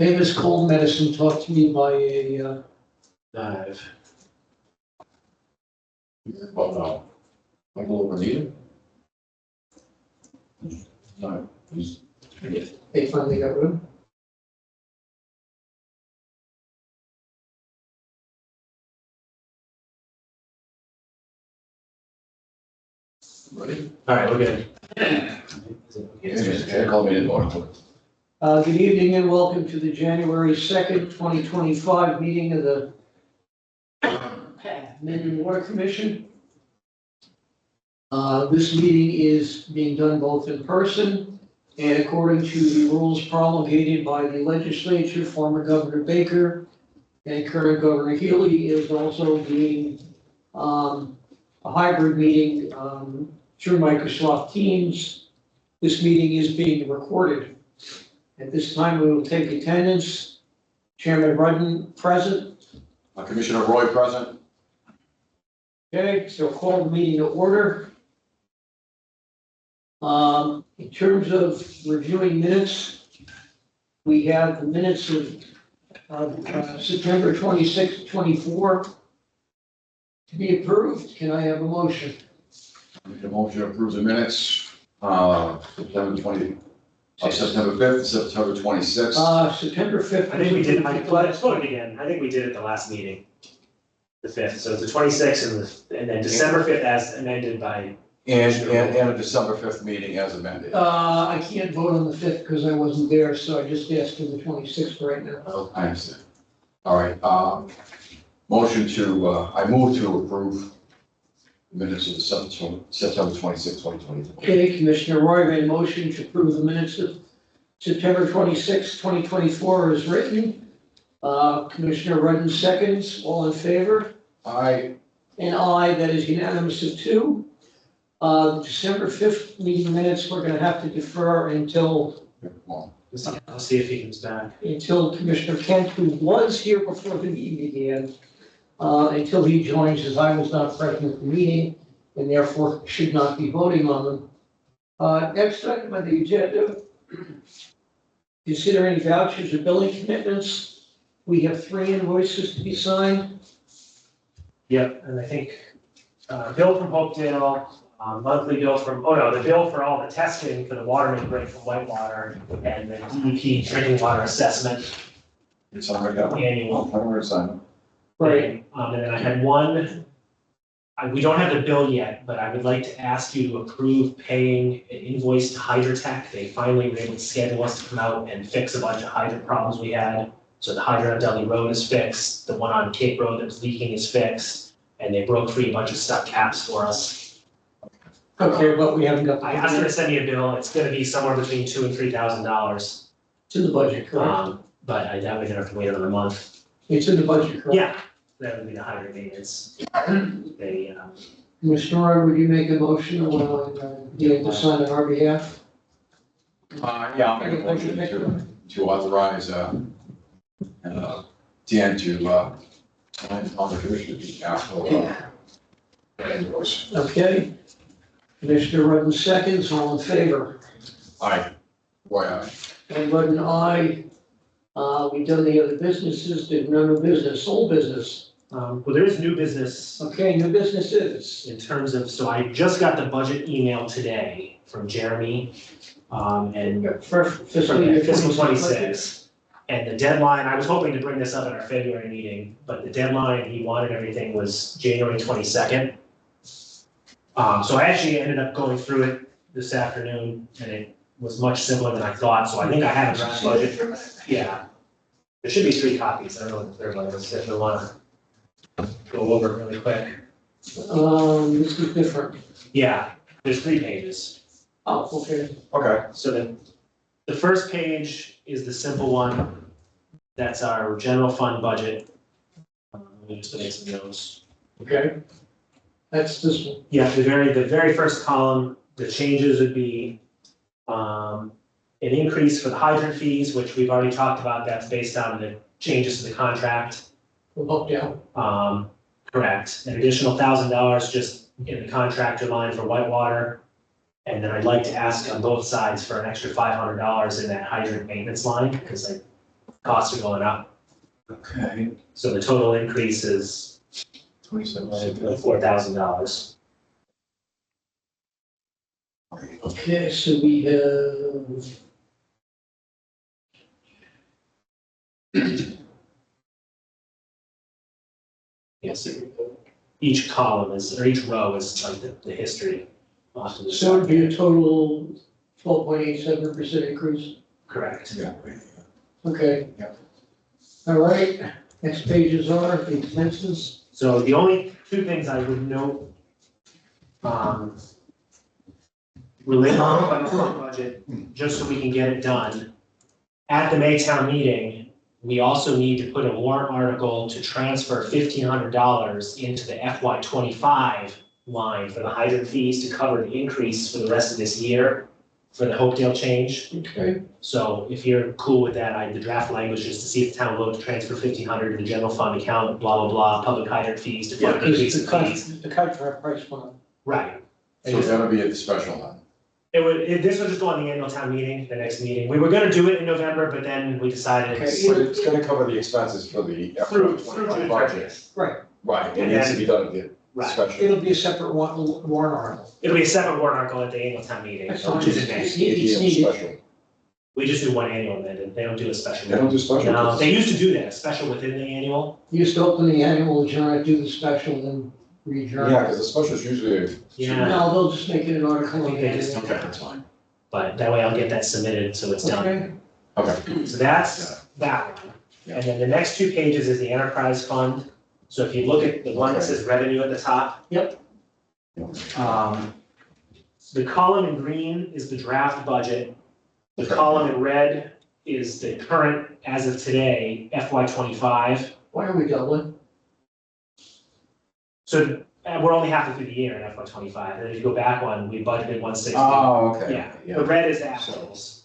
famous cold medicine taught to me by a Dive. Well, Michael Bonita? No, he's. they finally got rid of. Ready? All right, we're good. Yeah, call me in the morning. Good evening and welcome to the January 2nd, 2025 meeting of the Men and Water Commission. This meeting is being done both in person and according to the rules promulgated by the legislature, former Governor Baker and current Governor Healy is also being a hybrid meeting through Microsoft Teams. This meeting is being recorded. At this time, we will take attendance. Chairman Rudden present. Commissioner Roy present. Okay, so call the meeting to order. In terms of reviewing minutes, we have the minutes of September 26, 24 to be approved. Can I have a motion? Make a motion to approve the minutes, September 5th, September 26th. September 5th. I think we did, let's vote again. I think we did it the last meeting. The 5th, so it's the 26th and then December 5th as amended by. And a December 5th meeting as amended. I can't vote on the 5th because I wasn't there, so I just asked for the 26th right now. Oh, I understand. All right, motion to, I move to approve the minutes of the September 26, 2020. Okay, Commissioner Roy made a motion to approve the minutes of September 26, 2024 as written. Commissioner Rudden seconds, all in favor? Aye. And aye, that is unanimous of 2. December 5th meeting minutes, we're gonna have to defer until I'll see if he comes back. Commissioner Kent, who was here before the meeting began, until he joins, as I was not present at the meeting, and therefore should not be voting on them. Next item on the agenda, consider any vouchers or billing commitments. We have 3 invoices to be signed. Yep, and I think, bill from Hopedale, monthly bill from, the bill for all the testing for the water main break from Whitewater and the DEP drinking water assessment It's on right now. annual. I'm going to sign them. Right. And then I had one, we don't have the bill yet, but I would like to ask you to approve paying an invoice to Hydrotech. They finally were able to schedule us to come out and fix a bunch of hydrant problems we had. So the hydrant on Dudley Road is fixed, the one on Cape Road that was leaking is fixed, and they broke free a bunch of stuck caps for us. Okay, but we haven't got the. I asked her to send me a bill, it's gonna be somewhere between $2,000 and $3,000. It's in the budget, correct? But I doubt we're gonna have to wait another month. It's in the budget, correct? Yeah, that would be the hydrant maintenance. They, Commissioner Roy, would you make a motion allowing Dean to sign on our behalf? Yeah, I'll make a motion to authorize, Dan to, sign on the commissioner's behalf for, invoice. Okay. Commissioner Rudden seconds, all in favor? Aye. Roy, aye. And Rudden, aye. We've done the other businesses, did no new business, old business. well, there is new business Okay, new businesses. in terms of, so I just got the budget email today from Jeremy. And For fiscal year fiscal 26. 26. And the deadline, I was hoping to bring this up at our February meeting, but the deadline, he wanted everything was January 22nd. So I actually ended up going through it this afternoon and it was much simpler than I thought, so I think I have a draft budget. Yeah. There should be 3 copies, I don't know what the third one is, if you wanna go over it really quick. This is different. Yeah, there's 3 pages. Oh, okay. Okay. So the first page is the simple one. That's our general fund budget. Let me just make some notes. Okay. That's this one. Yeah, the very first column, the changes would be an increase for the hydrant fees, which we've already talked about. That's based on the changes to the contract. We'll look down. Correct. An additional $1,000 just in the contractor line for Whitewater. And then I'd like to ask on both sides for an extra $500 in that hydrant maintenance line, because Costs are going up, Okay. so the total increase is $27. $4,000. Okay, so we have. Yes, each column is, or each row is like the history. So it would be a total 12.87% increase. Correct. Yeah. Okay. Yeah. All right, next pages are the expenses. So the only two things I would note, related to the federal fund budget, just so we can get it done. At the May town meeting, we also need to put a warrant article to transfer $1,500 into the FY '25 line for the hydrant fees to cover the increase for the rest of this year for the Hopedale change. Okay. So if you're cool with that, the draft language is to see if the town will vote to transfer $1,500 to the general fund account, blah, blah, blah, public hydrant fees to fund increase in fees. The contract price went up. Right. So that'll be at the special then? This would just go on the annual town meeting, the next meeting. We were gonna do it in November, but then we decided. Okay. But it's gonna cover the expenses for the Through FY25 June budget. 30th. Right, Right, it And needs to then- be done at the Right. special. it'll be a separate warrant article. It'll be a separate warrant article at the annual town meeting, That's which is in May. It's AGM needed. special. We just do one annual amendment. They don't do a special. They don't do special? No, they used to do that, a special within the annual. You used to open the annual, adjourn, do the special, then re-adjourn. Yeah, because the special is usually. Yeah. No, they'll just make it an article. I think they just- Okay, that's fine. But that way I'll get that submitted, so it's done. Okay, Okay. So that's that one. Yeah. And then the next two pages is the enterprise fund. So if you look at the one that says revenue at the top. Yep. The column in green is the draft budget. The Okay. column in red is the current, as of today, FY '25. why are we doubling? So we're only halfway through the year in FY '25. And if you go back one, we budgeted 160. Oh, okay. Yeah, the red is actuals.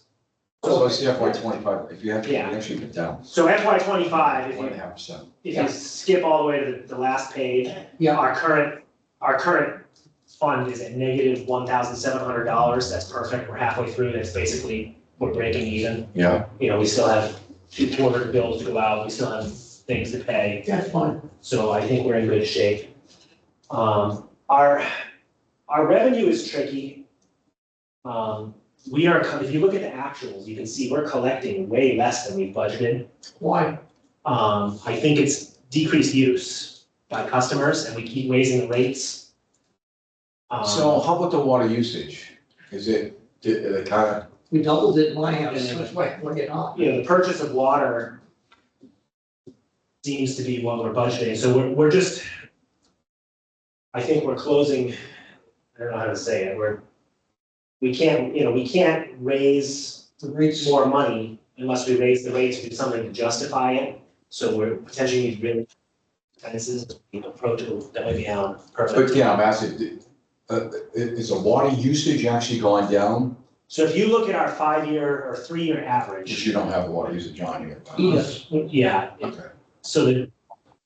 So it's the FY25, if you have to, Yeah. actually get down So FY '25, if you 1.5%. If you skip all the way to the last page, Yeah. our current fund is at negative $1,700. That's perfect. We're halfway through. That's basically, we're breaking even. Yeah, You know, we still have 2 quarter bills to go out. We still have things to pay. That's fine. So I think we're in good shape. Our revenue is tricky. If you look at the actuals, you can see we're collecting way less than we budgeted. Why? I think it's decreased use by customers and we keep raising the rates. so how about the water usage? Is it, the kind of, We doubled it in my house, so it's why we're getting off. You know, the purchase of water seems to be what we're budgeting, so we're just, I think we're closing, I don't know how to say it, we can't raise The rates, more money unless we raise the rates, do something to justify it. So we're potentially really expenses, approach that might be down, but perfect. yeah, I'm asking, is the water usage actually going down? So if you look at our 5-year or 3-year If average, you don't have the water usage on here. yes, yeah, Okay, so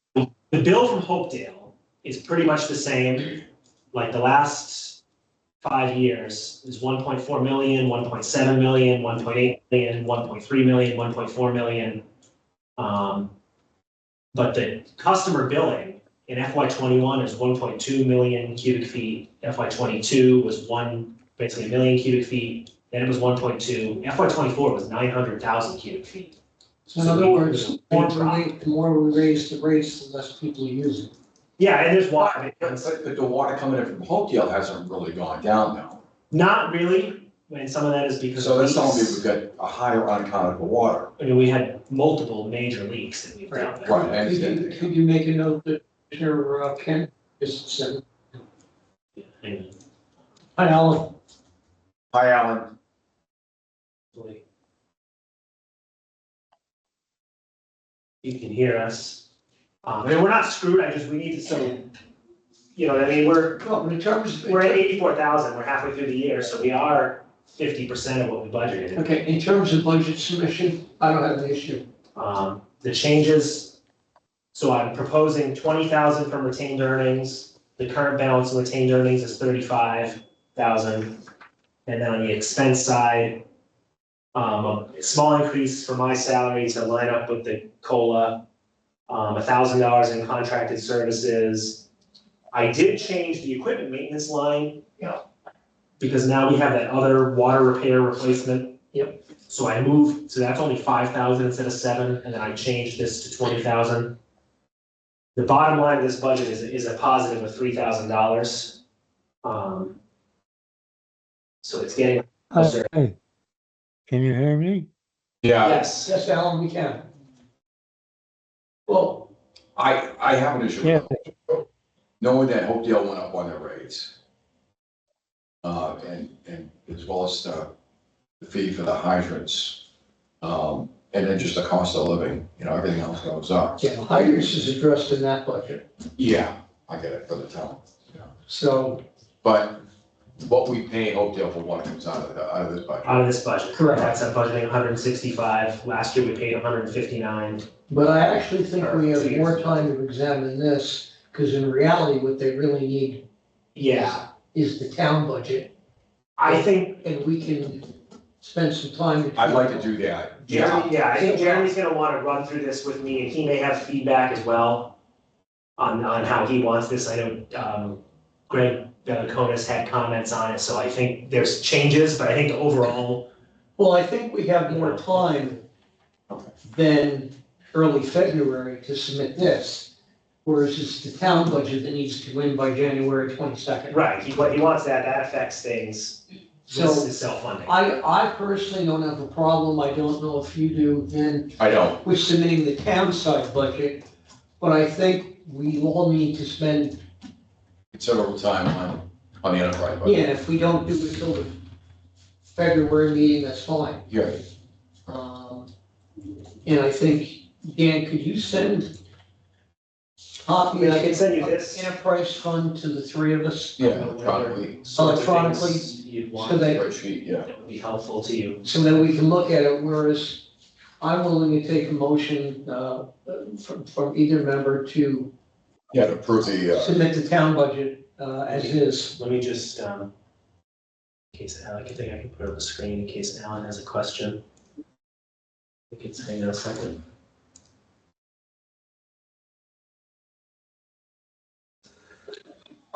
the bill from Hopedale is pretty much the same, like the last 5 years is 1.4 million, 1.7 million, 1.8 million, 1.3 million, 1.4 million. But the customer billing in FY '21 is 1.2 million cubic feet, FY '22 was basically a million cubic feet, then it was 1.2, FY '24 was 900,000 cubic feet. so in other words, the more we raise the rates, the less people use it. Yeah, and there's water, but the water coming in from Hopedale hasn't really gone down now. not really, and some of that is because So of that's telling me leaks. we've got a higher uncountable water. I mean, we had multiple major leaks that we've dealt with. Right, I understand. Could you make a note that Commissioner Kent just said, Hang on. hi, Alan. Hi, Alan. You can hear us. I mean, we're not screwed, we need to, so, you know what I mean, we're Well, in terms, at 84,000, we're halfway through the year, so we are 50% of what we budgeted. okay, in terms of budget submission, I don't have an issue. The changes, so I'm proposing 20,000 from retained earnings. The current balance of retained earnings is 35,000. And then on the expense side, A small increase for my salary to line up with the COLA, $1,000 in contracted services. I did change the equipment maintenance line. Yeah. Because now we have that other water repair replacement. Yep. So I moved, so that's only 5,000 instead of 7, and then I changed this to 20,000. The bottom line of this budget is a positive of $3,000. So it's getting closer. Hey, can you hear me? Yeah, Yes. Yes, Alan, we can. Well, I have an issue. Yeah. Knowing that Hopedale went up on their rates. And as well as the fee for the hydrants. And then just the cost of living, everything else goes up. yeah, hydrants is addressed in that budget, Yeah, I get it for the town. so, But what we pay Hopedale for water comes out of this budget. Out of this budget. Correct. That's a budgeting 165. Last year we paid 159. but I actually think we have more time to examine this, because in reality, what they really need Yeah, is the town budget, I think and we can spend some time. I'd like to do that. Jeremy, I think Jeremy's gonna wanna run through this with me, and he may have feedback as well on how he wants this. I know, Greg Konis had comments on it, so I think there's changes, but I think overall, Well, I think we have more time than early February to submit this, whereas it's the town budget that needs to win by January 22nd. right, what he wants that affects things. So This is self-funding. I personally don't have a problem, I don't know if you do, then I don't. with submitting the town side budget, but I think we all need to spend, Considerable time on the enterprise budget. yeah, if we don't do it till the February meeting, that's fine. Yeah. And I think, Dan, could you send copy of I can send you this. the enterprise fund to the three of us? Yeah, electronically, Electronically, You'd want, so they- spreadsheet, yeah. that would be helpful to you. So that we can look at it, whereas I'm willing to take a motion from either member to Yeah, to approve the, submit the town budget as is. Let me just, in case Alan, I think I can put it on the screen in case Alan has a question. I can hang on a second.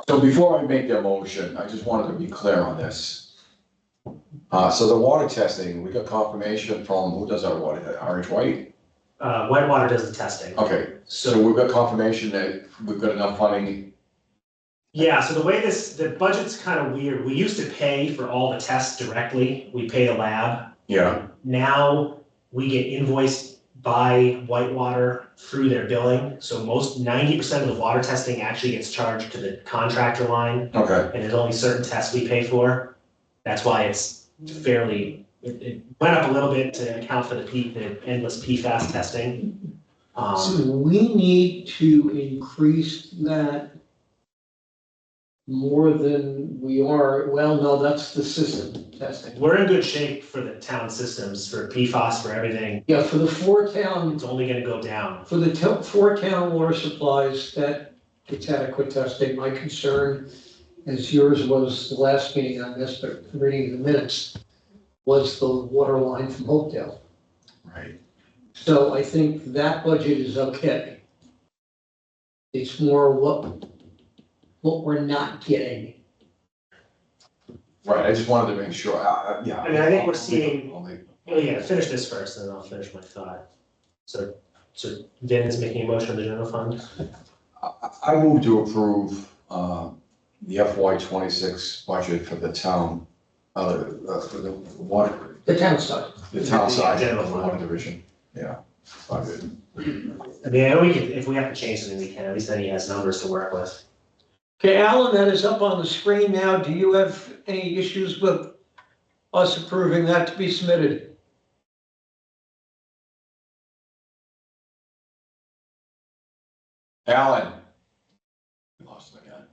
so before I make that motion, I just wanted to be clear on this. So the water testing, we got confirmation from, who does our water, Orange White? Whitewater does the testing. Okay, so So, we've got confirmation that we've got enough funding. yeah, so the way the budget's kind of weird. We used to pay for all the tests directly. We pay the lab. Yeah, Now we get invoiced by Whitewater through their billing. So 90% of the water testing actually gets charged to the contractor line. okay, And there's only certain tests we pay for. That's why it's fairly, it went up a little bit to account for the endless PFAS testing. So we need to increase that more than we are, well, no, that's the system testing. We're in good shape for the town systems, for PFAS, for everything. Yeah, for the four town, It's only gonna go down. for the four town water supplies, that it's adequate testing. My concern, as yours was the last meeting on this, but reading the minutes, was the water line from Hopedale. right. So I think that budget is okay. It's more what we're not getting. Right, I just wanted to make sure, yeah. I mean, I think we're seeing- Only- Oh yeah, finish this first, and then I'll finish my thought. So Vin is making a motion on the general fund? I move to approve, the FY 26 budget for the town, for the water, The town side. the town side, General the fund. water division, yeah. Budget. I mean, I know if we have to change something, we can, at least then he has numbers to work with. Okay, Alan, that is up on the screen now. Do you have any issues with us approving that to be submitted? Alan. We lost him again.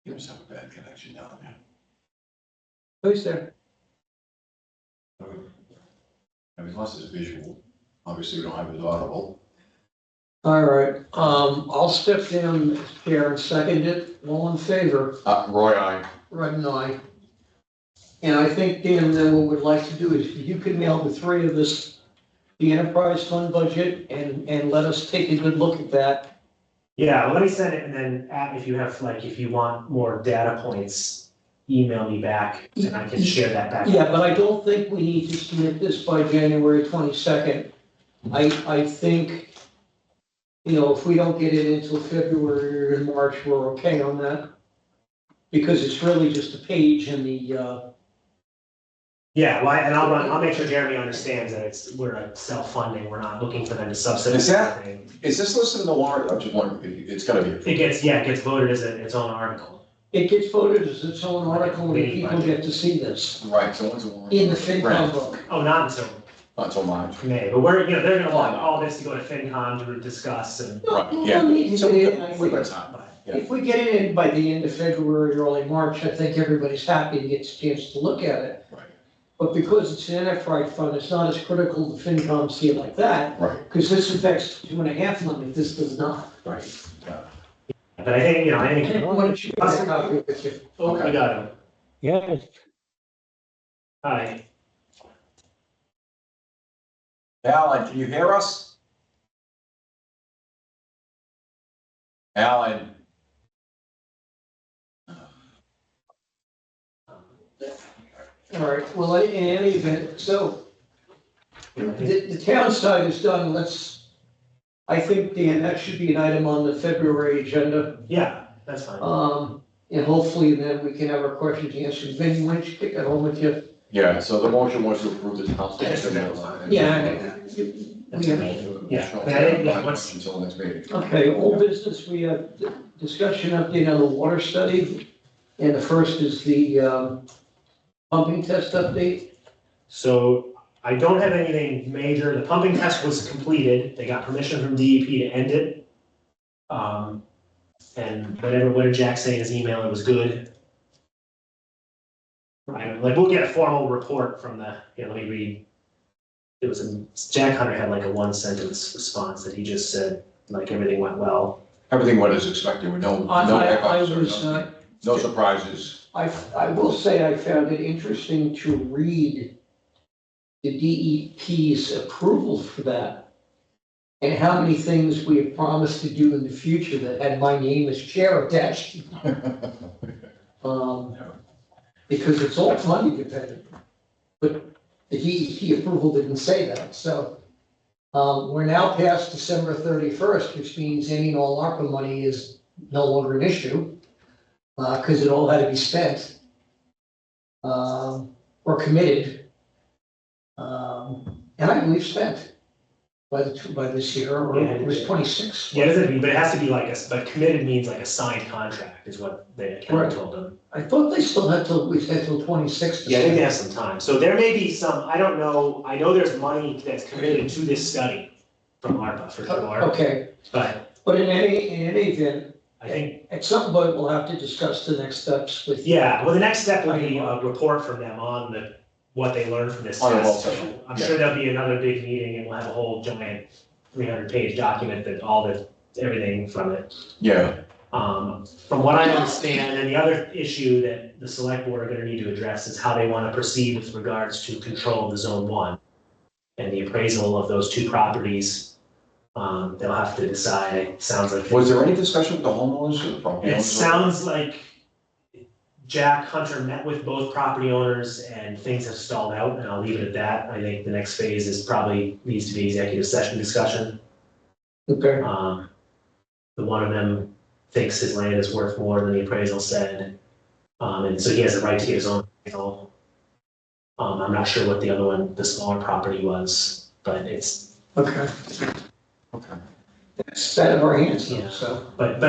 He must have a bad connection down there. Who's there? And we lost his visual. Obviously, we don't have his audible. All right, I'll step down as chair and second it. All in favor? Roy, aye. Right, and I. And I think, Dan, then what we'd like to do is you can mail the three of us the enterprise fund budget and let us take a good look at that. Yeah, well, let me send it, and then if you have, like, if you want more data points, email me back, and I can share that back. Yeah, but I don't think we need to submit this by January 22nd. I think, if we don't get it until February or March, we're okay on that. Because it's really just a page in the, Yeah, well, and I'll make sure Jeremy understands that we're a self-funding, we're not looking for them to subsidize Is that- anything. Is this listed in the warrant? I'm just wondering, it's gotta be. It gets voted as its own article. it gets voted as its own article and people get to see this Right, so when's the warrant? in the FinCom book. Oh, not until Not until March. May, but they're gonna want all this to go to FinCom to discuss and. Right, We'll yeah. need to So get it, I we've think. got time. Yeah. If we get it in by the end of February, early March, I think everybody's happy to get a chance to look at it. Right. But because it's an enterprise fund, it's not as critical to FinCom see it like that, Right, because this affects 2.5 million, this does not. right. Yeah. But I think, I want to share that copy with you. Oh, we got him. Yes, Hi. Alan, can you hear us? Alan? All right, well, in any event, so the town side is done, I think, Dan, that should be an item on the February agenda. Yeah, that's fine. And hopefully then we can have our questions answered. Vinnie, why don't you take that home with you? Yeah, so the motion was to approve this council. Yeah. Yeah. Until next meeting. Okay, old business, we have discussion update on the water study. And the first is the pumping test update. So I don't have anything major. The pumping test was completed. They got permission from DEP to end it. And what did Jack say in his email? It was good. Right, like we'll get a formal report from let me read. It was Jack Hunter had like a 1-sentence response that he just said, like, everything went well. Everything went as expected, with no I hiccups or was, no surprises. I will say I found it interesting to read the DEP's approval for that. And how many things we have promised to do in the future that had my name as chair attached. Because it's all money dependent. But the DEP approval didn't say that, so. We're now past December 31st, which means any and all ARPA money is no longer an issue. Because it all had to be spent. Or committed. And I believe spent. By this year, or it was 26. Yeah, but it has to be but committed means like a signed contract is what the accountant told them. I thought they still had till 26. Yeah, I think they have some time. So there may be some, I don't know, I know there's money that's committed to this study from ARPA for sure. Okay, But but in any event, I think, at some point, we'll have to discuss the next steps with. yeah, well, the next step will be a report from them on what they learned from this On the whole test. session, I'm yeah. sure there'll be another big meeting and we'll have a whole giant 300-page document that everything from it. Yeah, From what I understand, and the other issue that the select board are gonna need to address is how they wanna proceed with regards to control of the zone 1. And the appraisal of those two properties, they'll have to decide, it sounds like. was there any discussion with the homeowners or the property It owners? sounds like Jack Hunter met with both property owners and things have stalled out, and I'll leave it at that. I think the next phase needs to be executive session discussion. Okay. The one of them thinks his land is worth more than the appraisal said. And so he has the right to get his own appraisal. I'm not sure what the other one, the smaller property was, but it's. Okay. Okay. It's out of our hands, Yeah. so. But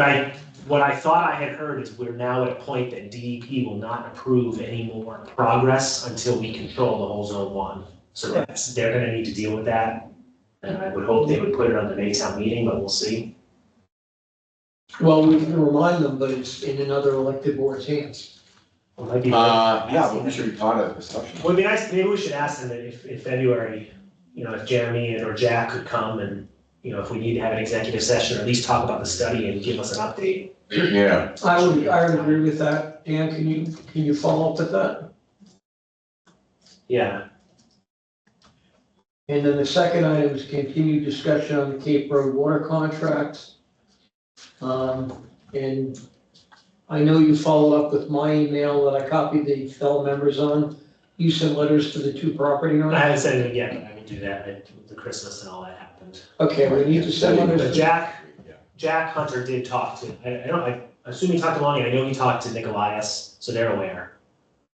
what I thought I had heard is we're now at a point that DEP will not approve any more progress until we control the whole zone 1. So they're gonna need to deal with that. And I would hope they would put it on the Maytown meeting, but we'll see. Well, we can remind them, but it's in another elected board's hands. It might be- Yeah, but we should be part of the discussion. Well, it'd be nice, maybe we should ask them that if in February, if Jeremy or Jack could come and, if we need to have an executive session, or at least talk about the study and give us an update. Yeah, I would agree with that. Dan, can you follow up with that? Yeah, And then the second item is continued discussion on the Cape Road water contract. And I know you followed up with my email that I copied the fellow members on. You sent letters to the two property I owners. haven't sent it yet, but I will do that. The Christmas and all that happened. Okay, we need to send letters. But to- Jack Hunter did talk to, I assume he talked to Lonnie, I know he talked to Nicolaias, so they're aware.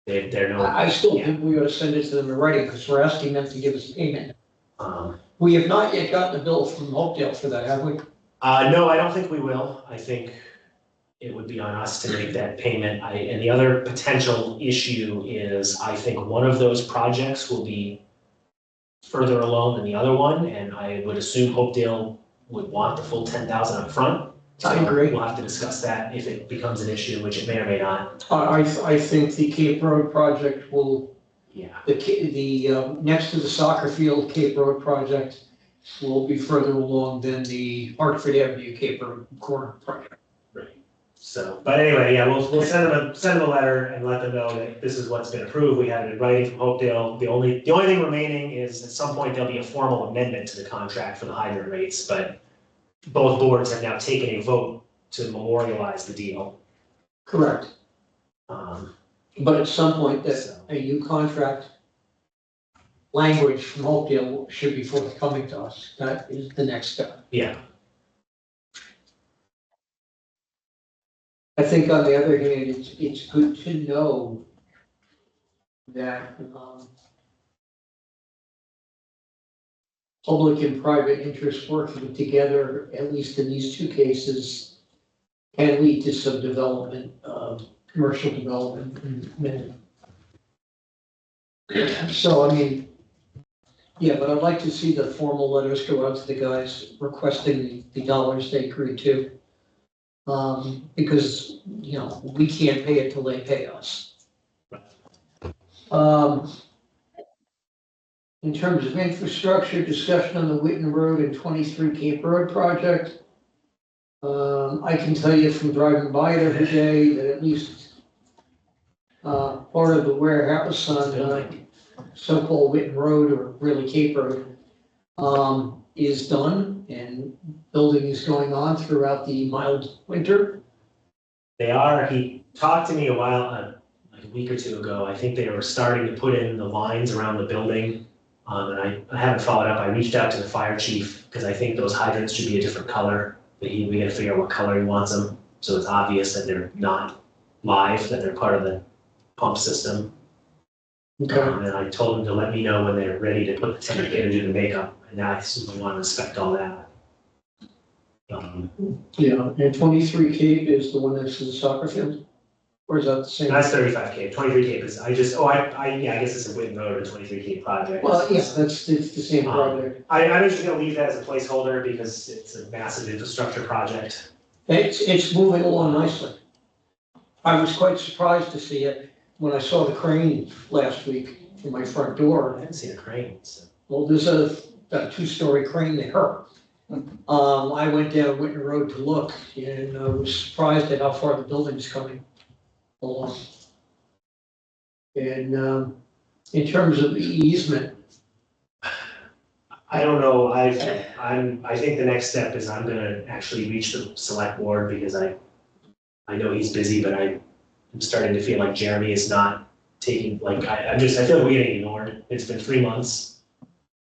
They're no, I still think we ought to send it to them in writing because we're asking them to give us payment. um, We have not yet gotten a bill from Hopedale for that, have we? no, I don't think we will. I think it would be on us to make that payment. And the other potential issue is, I think one of those projects will be further along than the other one, and I would assume Hopedale would want the full 10,000 up front. I agree. We'll have to discuss that if it becomes an issue, which it may or may not. I think the Cape Road project will, Yeah. next to the soccer field Cape Road project will be further along than the Hartford Avenue Cape Road corner project. So, but anyway, yeah, we'll send them a letter and let them know that this is what's been approved. We have it in writing from Hopedale. The only thing remaining is at some point there'll be a formal amendment to the contract for the hydrant rates, but both boards have now taken a vote to memorialize the deal. Correct. But at some point, that So- a new contract language from Hopedale should be forthcoming to us. That is the next step. Yeah, I think on the other hand, it's good to know that, public and private interests working together, at least in these two cases, can lead to some development, commercial development in Mendon. So, I mean, yeah, but I'd like to see the formal letters go out to the guys requesting the dollars they agreed to. Because, you know, we can't pay it till they pay us. In terms of infrastructure, discussion on the Whitten Road and 23 Cape Road project. I can tell you from driving by it every day that at least part of the warehouse on so-called Whitten Road, or really Cape Road, is done, and building is going on throughout the mild winter. they are. He talked to me a while, like a week or two ago. I think they were starting to put in the lines around the building. And I haven't followed up. I reached out to the fire chief because I think those hydrants should be a different color. But we gotta figure out what color he wants them, so it's obvious that they're not live, that they're part of the pump system. Okay. And I told him to let me know when they're ready to put the tank in and do the makeup, and I assume we want to inspect all that. Yeah, and 23 Cape is the one next to the soccer field? Or is that the same? That's 35K, 23K is, I guess it's a Whitten Road or 23K project. Well, yeah, it's the same project. I'm just gonna leave that as a placeholder because it's a massive infrastructure project. It's moving along nicely. I was quite surprised to see it when I saw the crane last week in my front I door. haven't seen a crane, so. Well, there's a two-story crane there. I went down Whitten Road to look, and I was surprised at how far the building's coming along. And in terms of the easement, I don't know, I think the next step is I'm gonna actually reach the select board because I know he's busy, but I'm starting to feel like Jeremy is not taking, like, I feel like we're getting ignored. It's been 3 months.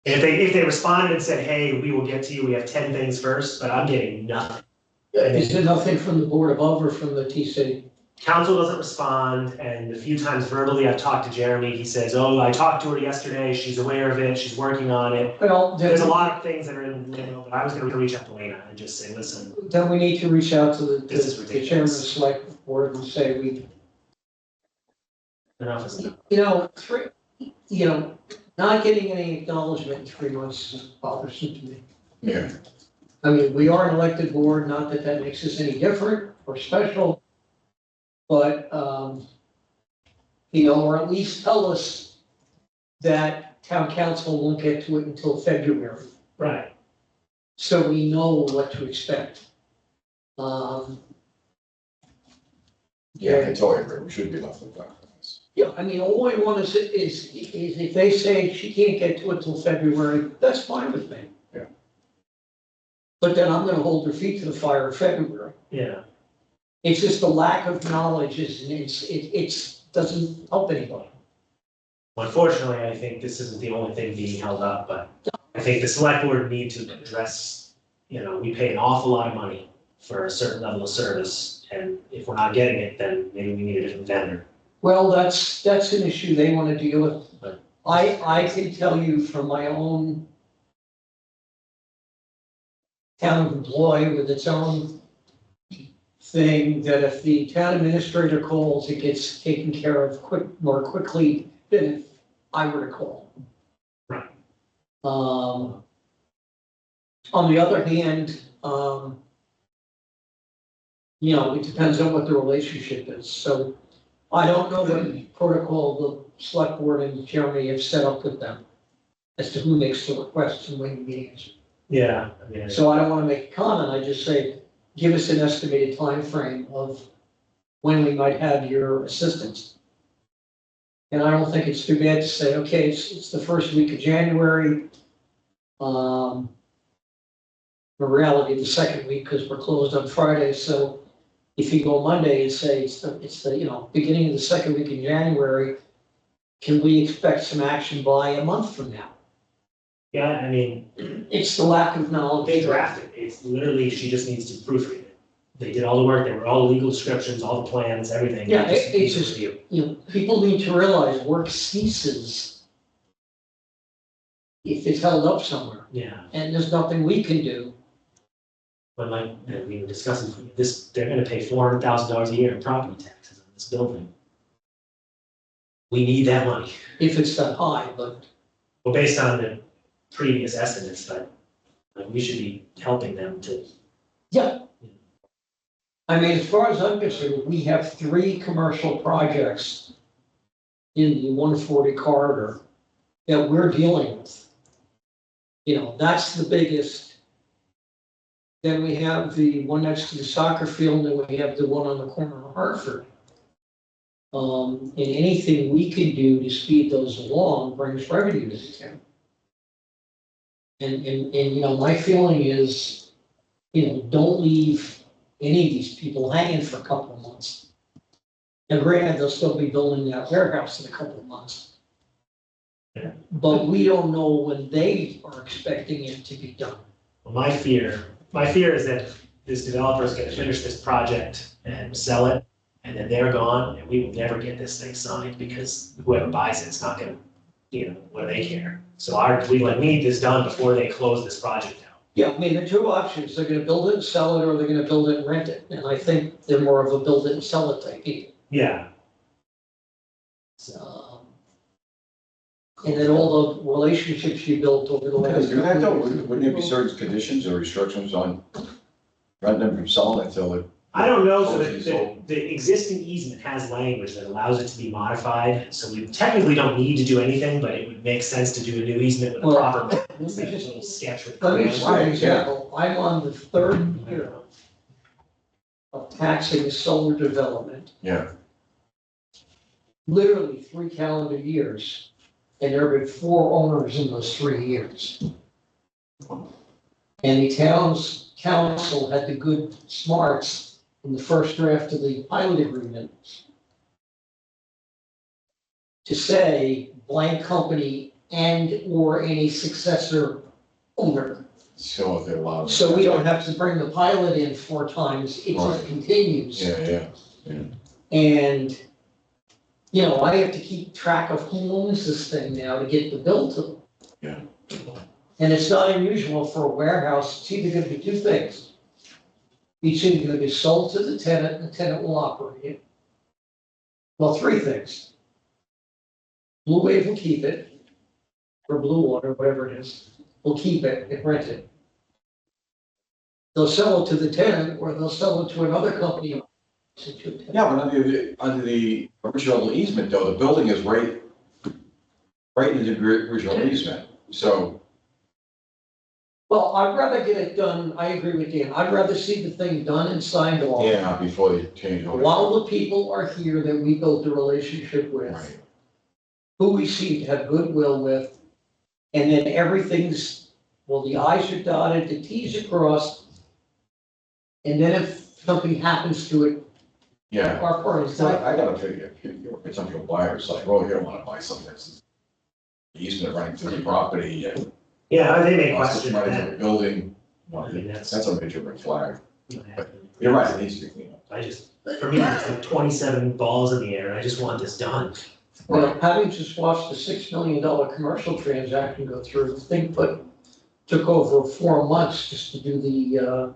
And if they responded and said, hey, we will get to you, we have 10 things first, but I'm getting nothing. is there nothing from the board above or from the TC? Council doesn't respond, and a few times verbally I've talked to Jeremy, he says, oh, I talked to her yesterday, she's aware of it, she's working on it. Well, There's a lot of things that are in limbo, but I was gonna reach out to Lena and just say, listen, then we need to reach out to This is the ridiculous. chairman of the select board and say enough is enough. not getting any acknowledgement in 3 months is bothersome to me. Yeah, I mean, we are an elected board, not that that makes us any different or special, but, or at least tell us that town council won't get to it until February, Right. so we know what to expect. yeah, I totally agree, we should be left with that. Yeah, I mean, all I want is if they say she can't get to it till February, that's fine with me. Yeah. But then I'm gonna hold her feet to the fire in February. Yeah, It's just the lack of knowledge it's doesn't help anybody. unfortunately, I think this isn't the only thing being held up, but I think the select board need to address, we pay an awful lot of money for a certain level of service, and if we're not getting it, then maybe we need a different vendor. Well, that's an issue they wanna deal with. But- I can tell you from my own town of employee with its own thing, that if the town administrator calls, it gets taken care of more quickly than if I were to call. Right. On the other hand, it depends on what the relationship is, so I don't know what protocol the select board and Jeremy have set up with them as to who makes the requests and when the meetings. Yeah, I mean, So I don't want to make a comment, I just say, give us an estimated time frame of when we might have your assistance. And I don't think it's too bad to say, okay, it's the first week of January. In reality, the second week, because we're closed on Friday, so if you go Monday and say it's the beginning of the second week in January, can we expect some action by a month from now? yeah, I mean, It's the lack of knowledge. they drafted, it's literally, she just needs to proofread it. They did all the work, they were all the legal descriptions, all the plans, everything. Yeah, They just it's need to just- review. People need to realize work ceases if it's held up somewhere, Yeah, and there's nothing we can do. but like, we were discussing this, they're gonna pay $400,000 a year in property taxes on this building. We need that money, If it's that high, but well, based on the previous estimates, but like, we should be helping them to. yeah. I mean, as far as I'm concerned, we have 3 commercial projects in the 140 corridor that we're dealing with. That's the biggest. Then we have the one next to the soccer field, and then we have the one on the corner of Hartford. And anything we can do to speed those along brings revenue to the town. And my feeling is, don't leave any of these people hanging for a couple of months. Now granted, they'll still be building that warehouse in a couple of months. Yeah. But we don't know when they are expecting it to be done. Well, my fear is that this developer is gonna finish this project and sell it, and then they're gone, and we will never get this thing signed, because whoever buys it's not gonna, what do they care? So we need this done before they close this project down. Yeah, I mean, the 2 options, they're gonna build it and sell it, or they're gonna build it and rent it, and I think they're more of a build it and sell it type people. Yeah, And then all the relationships you built over the Can last. they do that though? Wouldn't there be certain conditions or restrictions on preventing them from selling until it? I don't know, so Okay, so- the existing easement has language that allows it to be modified, so we technically don't need to do anything, but it would make sense to do a new easement with a Well, proper, let me just- little sketch with. Let me just give you an Right, yeah. example, I'm on the 3rd year of taxing solar development, Yeah, literally 3 calendar years. And there have been 4 owners in those 3 years. And the town's council had the good smarts in the first draft of the pilot agreement to say blank company and or any successor owner. so if they're allowed. So we don't have to bring the pilot in 4 times, it just Right. continues. Yeah. And, I have to keep track of who owns this thing now to get the bill to them. Yeah. And it's not unusual for a warehouse, it's either gonna be 2 things. It's either gonna be sold to the tenant, and the tenant will operate it. Well, 3 things. Blue Wave will keep it, or Blue Water, whatever it is, will keep it and rent it. They'll sell it to the tenant, or they'll sell it to another company. Yeah, but under the original easement though, the building is right in the original easement, so Well, I'd rather get it done, I agree with Dan, I'd rather see the thing done and signed off. Yeah, before you change ownership. While the people are here that we built a relationship with, Right. who we seem to have goodwill with, and then everything's, well, the i's are dotted, the t's are crossed. And then if something happens to it, Yeah. our parties, So I gotta figure, you're a potential buyer, it's like, well, you don't wanna buy something that's easement running through the property and. Yeah, they may lots of question money for that. the building. I mean, that's. That's a major red flag. You're right, it needs to be cleaned up. I just, for me, it's like 27 balls in the air, I just want this done. well, having just watched the $6 million commercial transaction go through, the thing took over 4 months just to do the,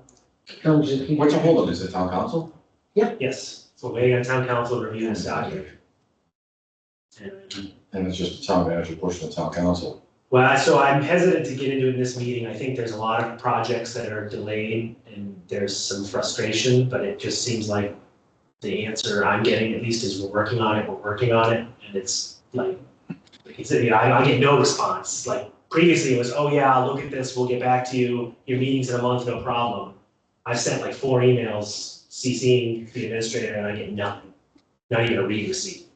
terms and conditions. What's the holdup, is it town council? Yes, so waiting on town council to review this document. And, And it's just the town manager pushing the town council. well, so I'm hesitant to get into it in this meeting, I think there's a lot of projects that are delayed and there's some frustration, but it just seems like the answer I'm getting at least is we're working on it, and it's like, I get no response, like previously it was, oh yeah, I'll look at this, we'll get back to you, your meeting's in a month, no problem. I've sent like 4 emails CCing the administrator and I get nothing, not even a read receipt.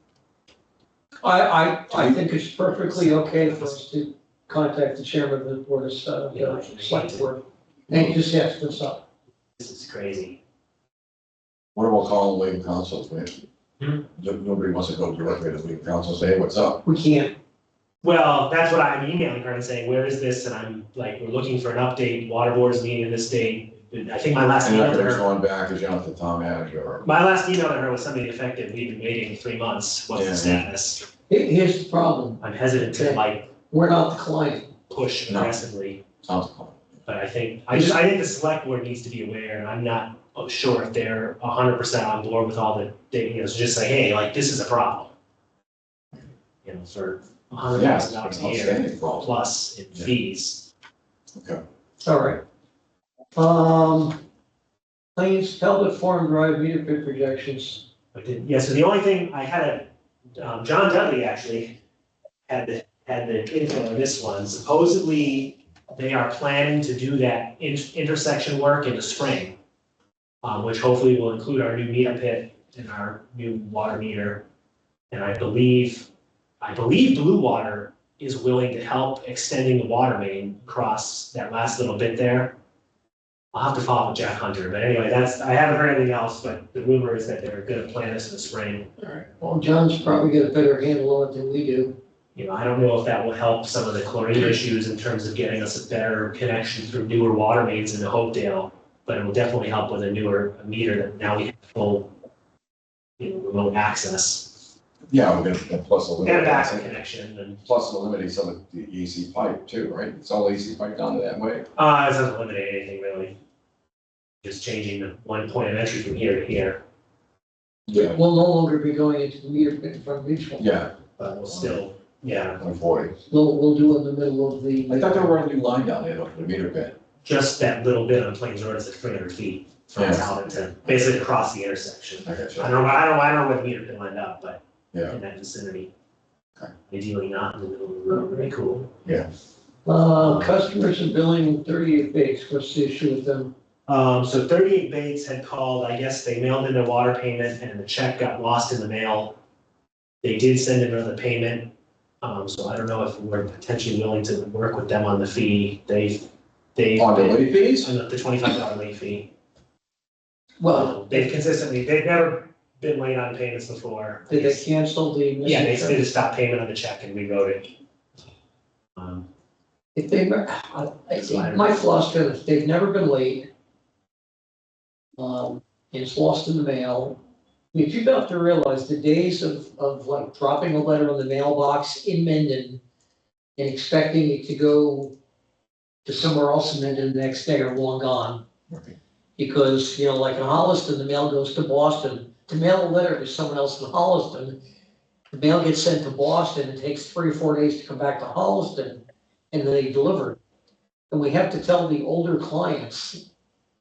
I think it's perfectly okay for us to contact the chairman of the board of, select board, and just ask what's up. This is crazy. What about calling legal counsel? Nobody wants to go directly to legal counsel and say, hey, what's up? We can't, Well, that's what I'm emailing her and saying, where is this? And I'm like, we're looking for an update, water board's meeting in this date. I think my last And email after to it's her, going back, is you not the town manager or. my last email to her was something effective, we've been waiting 3 months, what's the Yeah. status? here's the problem, I'm hesitant to like we're not the client. push No. aggressively, Sounds like. but I think the select board needs to be aware, and I'm not sure if they're 100% on board with all the, so just say, hey, like, this is a problem. You know, for Yeah, it's an $100,000 a year outstanding problem. plus in Yeah. fees. Okay. All right. Plains Talbot Farm Drive meter pit projections. Yeah, so the only thing I had John Dudley actually had the info on this one. Supposedly, they are planning to do that intersection work in the spring, which hopefully will include our new meter pit and our new water meter. And I believe Blue Water is willing to help extending the water main across that last little bit there. I'll have to follow up with Jack Hunter, but anyway, I haven't heard anything else, but the rumor is that they're gonna plan this in the spring. All right. Well, John's probably got a better handle on it than we do. You know, I don't know if that will help some of the chlorine issues in terms of getting us a better connection through newer water mains into Hopedale, but it will definitely help with a meter that now we have full, remote access Yeah, we're gonna, plus and a eliminate, backup connection and, plus eliminate some of the AC pipe too, right? It's all AC pipe down that way. it doesn't eliminate anything really. Just changing the one point of entry from here to here, Yeah. We'll no longer be going into the meter pit in front of Beachville. Yeah, but we'll still, yeah, 140. We'll do in the middle of the. I thought they were running a new line down there, though, for the meter pit. just that little bit on Plains Road is like 300 feet from Yeah. Talbot to basically across the intersection. I got you. I don't know where the meter pin lined up, but Yeah. in that vicinity. Okay. Ideally not in the middle of the road, very cool. Customers and billing 38 Bates, what's the issue with them? So 38 Bates had called, I guess they mailed in their water payment and the check got lost in the mail. They did send another payment, so I don't know if we're potentially willing to work with them on the fee. They. On the late fees? On the $25 late fee. Well, They've never been late on payments before. did they cancel the? Yeah, they just stopped payment on the check and rewrote it. If they, my philosophy is they've never been late. It's lost in the mail. I mean, you have to realize the days of like dropping a letter in the mailbox in Mendon and expecting it to go to somewhere else in Mendon the next day are long gone. Okay. Because, like in Holliston, the mail goes to Boston. To mail a letter to someone else in Holliston, the mail gets sent to Boston, it takes 3 or 4 days to come back to Holliston, and then they deliver it. And we have to tell the older clients,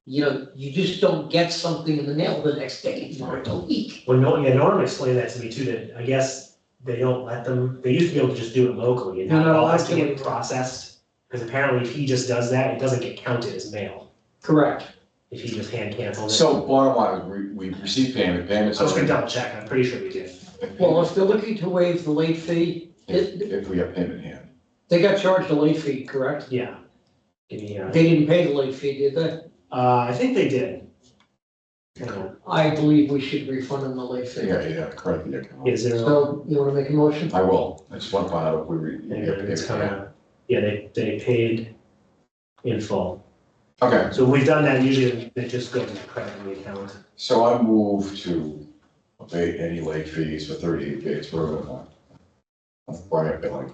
you just don't get something in the mail the next day, or a week. Well, Norm explained that to me too, that I guess they don't let them, they used to be able to just do it locally and No, now it all has that's to the get way- processed. Because apparently if he just does that, it doesn't get counted as mail, Correct. if he just hand cancels it. So bottom line, is we received payments. I was gonna double check, I'm pretty sure we did. Well, if they're looking to waive the late fee, If we have payment in hand. they got charged a late fee, correct? Yeah. Give me, They didn't pay the late fee, did they? I think they did. Hang on. I believe we should refund them the late fee. Yeah, correct. Is there, So you wanna make a motion? I will. I just want to find out if we. it's coming up. Yeah, they paid in full. Okay, So when we've done that, usually they just go to the credit in the account. so I move to abate any late fees for 38 days for Bryant billing.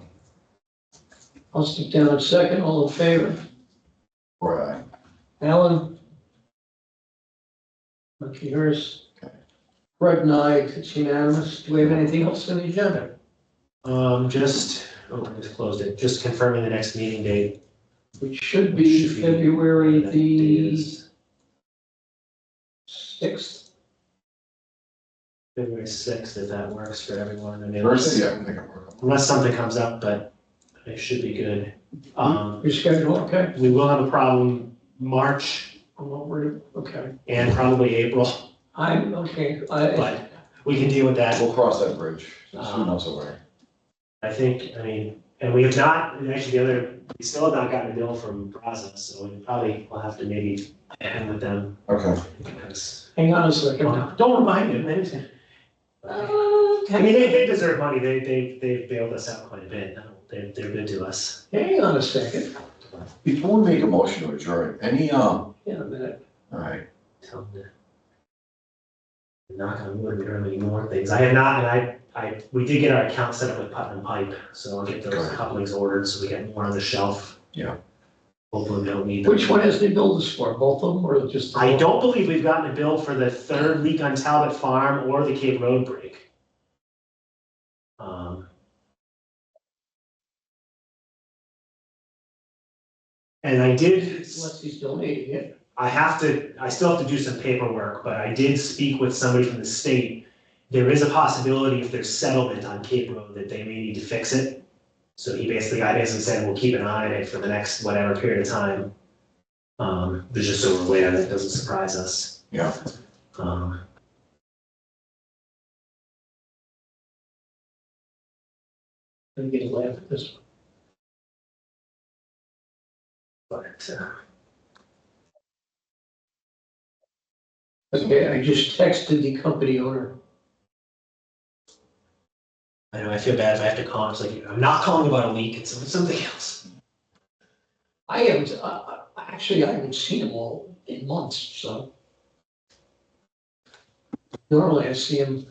I'll stick down in second, all in favor? Right. Alan? Motion yours. Fred and I, it's unanimous. Do we have anything else on the agenda? I just closed it, just confirming the next meeting date. Which should be February That date the is 6th. February 6th, if that works for everyone. I mean, Thursday, yeah, I can make it work. unless something comes up, but it should be good. Your schedule, okay? We will have a problem March I'm not worried, okay. and probably April, I'm, okay, but we can deal with that. We'll cross that bridge. It's 2 months away. I think, and we have not, and actually we still have not gotten a bill from Brazos, so we probably will have to maybe end with them. Okay. Because, hang on a second. don't remind them, I mean, they deserve money, they've bailed us out quite a bit, they're good to us. Hang on a second. Before we make a motion to adjourn, any, In a minute. all right, Tell them to knock on wood, we don't have any more things. I have not, and we did get our account set up with Putnam Pipe, so I'll get those couplings ordered so we get more on the shelf. Yeah. Hopefully we don't need them. Which one has the bill for? Both of them or just? I don't believe we've gotten a bill for the third leak on Talbot Farm or the Cape Road break. And I did, Unless he's donating it. I still have to do some paperwork, but I did speak with somebody from the state. There is a possibility if there's settlement on Cape Road that they may need to fix it. So I basically said, we'll keep an eye on it for the next whatever period of time. But just so we're aware that it doesn't surprise us. yeah. I'm getting laugh at this one. But, Okay, I just texted the company owner. I know, I feel bad if I have to call, it's like, I'm not calling about a leak, it's something else. I haven't, actually, I haven't seen them all in months, so. Normally I see them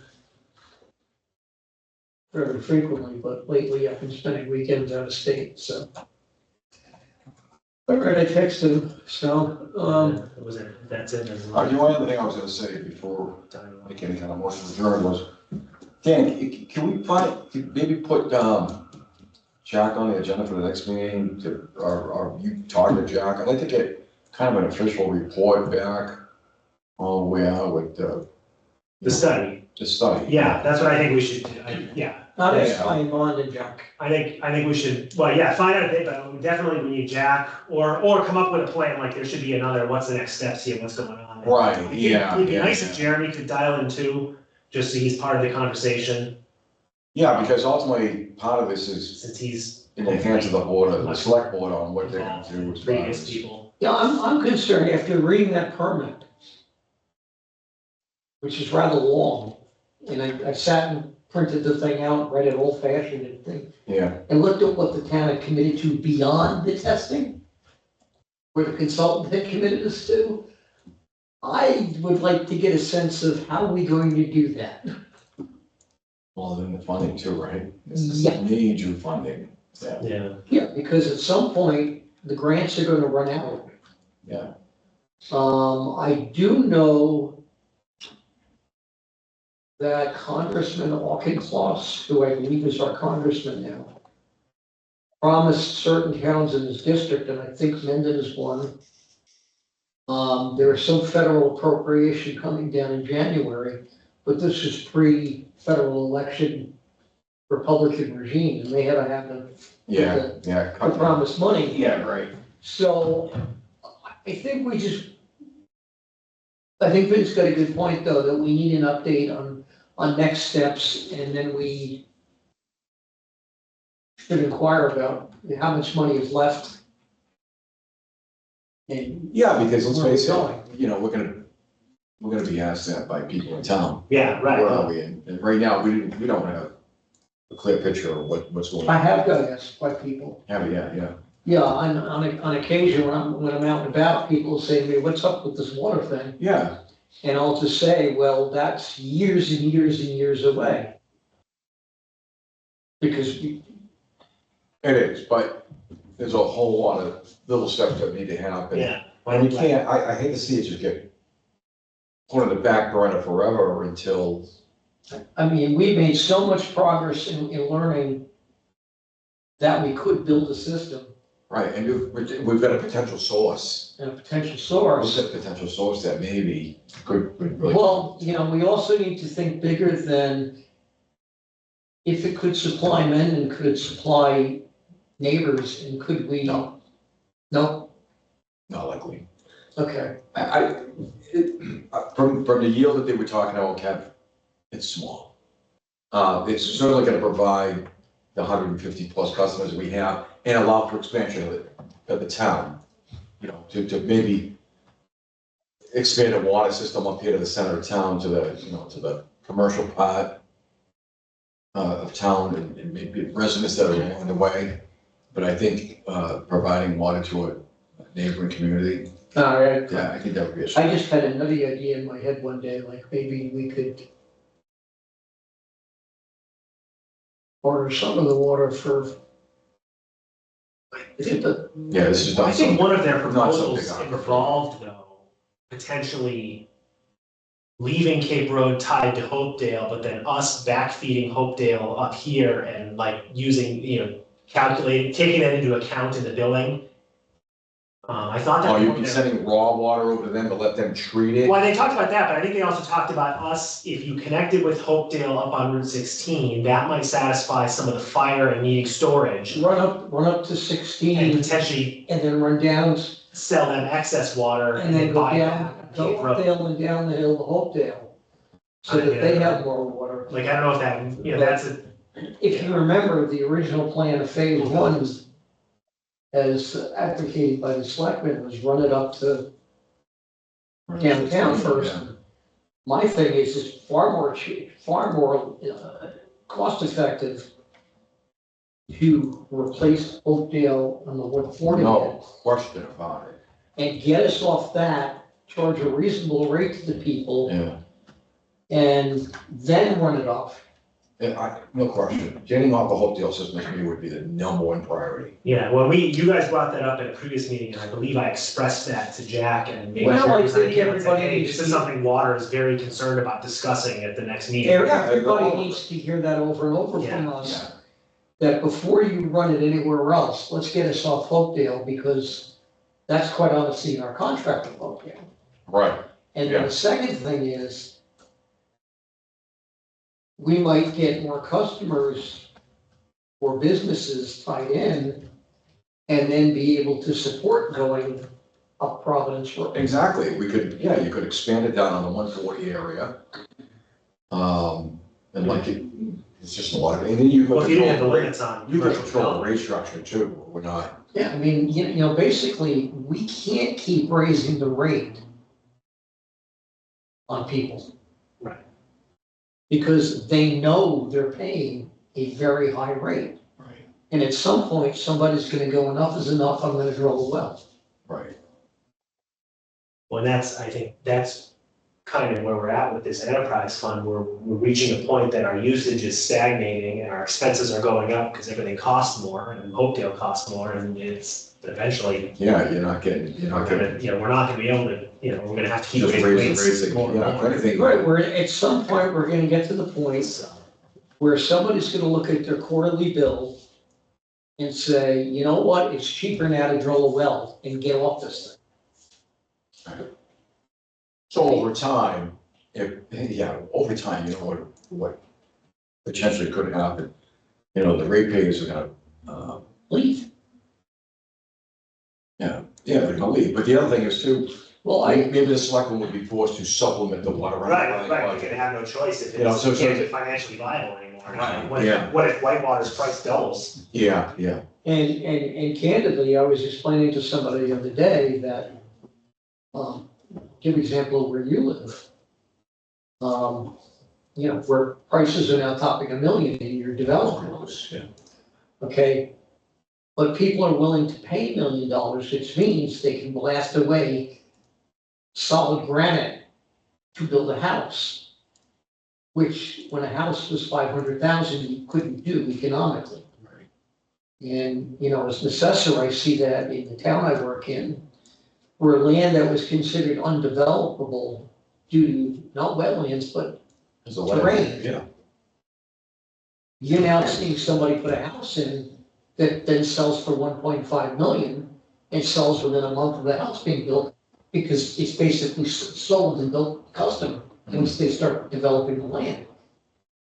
fairly frequently, but lately I've been spending weekends out of state, so. All right, I texted him, so, That's it. The only other thing I was gonna say before making any kind of motion to adjourn was, Dan, can we maybe put, Jack on the agenda for the next meeting or you talk to Jack? I'd like to get kind of an official report back on where we are with The study, the study. yeah, that's what I think we should do, yeah. not as Yeah. I'm on and Jack. I think we should, well, yeah, find out a bit, but definitely we need Jack, or come up with a plan, like there should be another, what's the next steps here, what's going on? Right, yeah. It'd be nice if Jeremy could dial in too, just so he's part of the conversation, Yeah, because ultimately, part of this is since he's in the hands of the board, the select board on what they're gonna do as far previous as. people. Yeah, I'm concerned after reading that permit, which is rather long, and I sat and printed the thing out, read it old fashioned and thing, Yeah, and looked at what the town had committed to beyond the testing, where the consultant had committed us to. I would like to get a sense of how are we going to do that? well, then the funding too, right? Yeah. Major funding, yeah, Yeah, Yeah, because at some point, the grants are gonna run out. yeah. I do know that Congressman Auchincloss, who I believe is our congressman now, promised certain towns in his district, and I think Mendon is one. There is some federal appropriation coming down in January, but this is pre-federal election Republican regime, and they had to have the cut promised money. Yeah, right. So I think I think Vince got a good point, though, that we need an update on next steps, and then we should inquire about how much money is left. And Yeah, because let's where face we're it, going. you know, we're gonna be asked that by people in town. Yeah, Where are right. we? And right now, we don't have a clear picture of what's going I on. have got asked by people. Yeah. Yeah, on occasion, when I'm out and about, people say to me, what's up with this water thing? Yeah, And I'll just say, well, that's years and years and years away. Because it is, but there's a whole lot of little steps that need to happen. Yeah. And we can't, I hate to see it just get put on the back burner forever until, I mean, we made so much progress in learning that we could build a system right, and we've got a potential source. and a potential We've source. got a potential source that maybe could really. Well, we also need to think bigger than if it could supply men and could it supply neighbors, and could we? No. No? Not likely. Okay. From the yield that they were talking about, Kev, it's small. It's certainly gonna provide the 150 plus customers we have and allow for expansion of the town. You know, to maybe expand a water system up here to the center of town, to the commercial part of town and maybe residents that are along the way. But I think, providing water to a neighboring community, All right. yeah, I think that would be a. I just had another idea in my head one day, like maybe we could order some of the water for, is it the, Yeah, this is I not think something, one of their not something proposals I prefer. involved, though, potentially leaving Cape Road tied to Hopedale, but then us backfeeding Hopedale up here and like using, taking that into account in the billing. I thought that. Oh, was you'd one be of their- sending raw water over to them to let them treat it? Well, they talked about that, but I think they also talked about us, if you connected with Hopedale up on Route 16, that might satisfy some of the fire and needing storage. run up to And 16 potentially and then run down sell them excess water and then go buy down, them go Cape Road. Updale and down the hill to Hopedale. So that they have more water. Like, I don't know if that, that's a, If you remember, the original plan of phase one was, as advocated by the selectmen, was run it up to downtown first. Yeah. My thing is, it's far more cost effective to replace Oakdale on the 140 No question about it. and get us off that, charge a reasonable rate to the people, Yeah. and then run it off. No question. Getting off the Hopedale system to me would be the number one priority. yeah, well, you guys brought that up at a previous meeting, and I believe I expressed that to Jack and maybe. Well, I Jerry think came and said, everybody "Hey, needs this is to- something water is very concerned about discussing at the next meeting." Everybody needs to hear that over and over from us, that before you run it anywhere else, let's get us off Hopedale, because that's quite honestly in our contract with Hopedale. Right. And then Yeah. the second thing is, we might get more customers or businesses tied in, and then be able to support going up Providence Road. Exactly. You could expand it down on the 140 area. And like it's just a lot of, and then you. Well, if you didn't have the control limits on You can commercial control the development. rate structure too. We're not. Yeah, I mean, basically, we can't keep raising the rate on people. Right. Because they know they're paying a very high rate. Right. And at some point, somebody's gonna go, enough is enough, I'm gonna drill a well. Right. Well, I think that's kind of where we're at with this enterprise fund. We're reaching a point that our usage is stagnating and our expenses are going up because everything costs more and Hopedale costs more, and it's eventually, Yeah, you're not getting. we're not gonna be able to, we're gonna have to keep Just raising raising, rates more and yeah, more. anything. Right, at some point, we're gonna get to the point So, where somebody's gonna look at their quarterly bill and say, you know what, it's cheaper now to drill a well and get off this thing. So over time, over time, what potentially could happen you know, the ratepayers are gonna, leave. yeah, they're gonna leave. But the other thing is too, Well, maybe the selectmen would be forced to supplement the water. Right, you're gonna have no choice if You know, it's, so- it can't be financially viable anymore. Right, What yeah. if, what if Whitewater's price doubles? Yeah. and candidly, I was explaining to somebody the other day that, give an example of where you live. You know, where prices are now topping $1 million in your development. Yeah. Okay, but people are willing to pay $1 million, which means they can blast away solid granite to build a house, which when a house was 500,000, you couldn't do economically. Right. And, you know, as an assessor, I see that in the town I work in, where land that was considered undevelopable due to not wetlands, but There's a terrain. Yeah. You're now seeing somebody put a house in that then sells for 1.5 million and sells within a month of the house being built because it's basically sold and built custom once they start developing the land.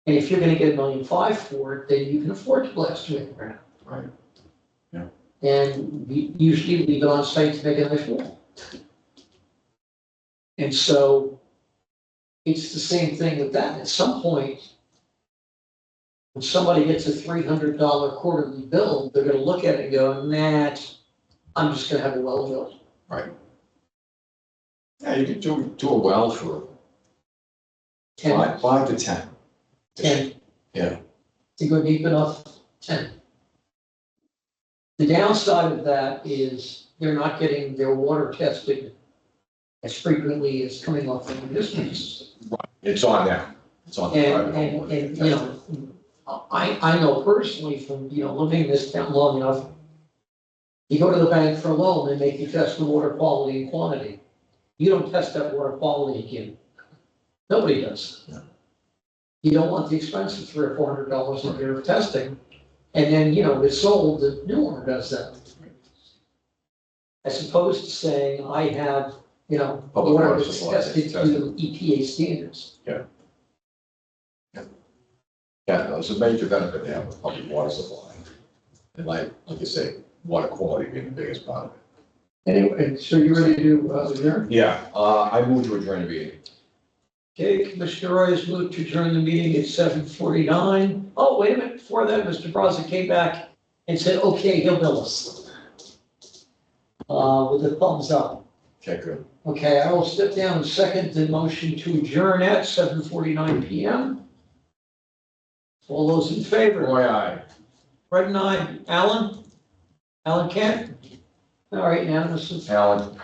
And if you're gonna get $1.5 million for it, then you can afford to blast it in the ground. Right. Yeah. And we usually leave it on site to make a nice wall. And so it's the same thing with that. At some point, when somebody gets a $300 quarterly bill, they're gonna look at it and go, nah, I'm just gonna have a well drilled. Yeah, you could do a well for 10, 5 to 10. 10. Yeah. To go deep enough, 10. The downside of that is they're not getting their water tested as frequently as coming off from the municipal system. It's on them. It's on the private And, homeowner. and, you know, I know personally from, you know, living in this town long enough, you go to the bank for a loan, they make you test the water quality and quantity. You don't test that water quality again. Nobody does. Yeah. You don't want the expense of $300 or $400 a year of testing. And then, you know, it's sold, the new owner does that. As opposed to saying, I have, you know, Public water water that's supply, tested to EPA standards. Yeah, no, it's a major benefit to have a public water supply. And like you say, water quality being the biggest part of it. Anyway, so you ready to adjourn? Yeah, I moved to adjourn the meeting. Okay, Commissioner Roy has moved to adjourn the meeting at 7:49. Oh, wait a minute, before that, Mr. Brazza came back and said, okay, he'll bill us. With a thumbs up. Okay, good. Okay, I will step down and second the motion to adjourn at 7:49 PM. All those in favor? Boy, aye. Fred and I, Alan? Alan Kent? All right, unanimous. Alan.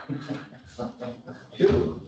Two.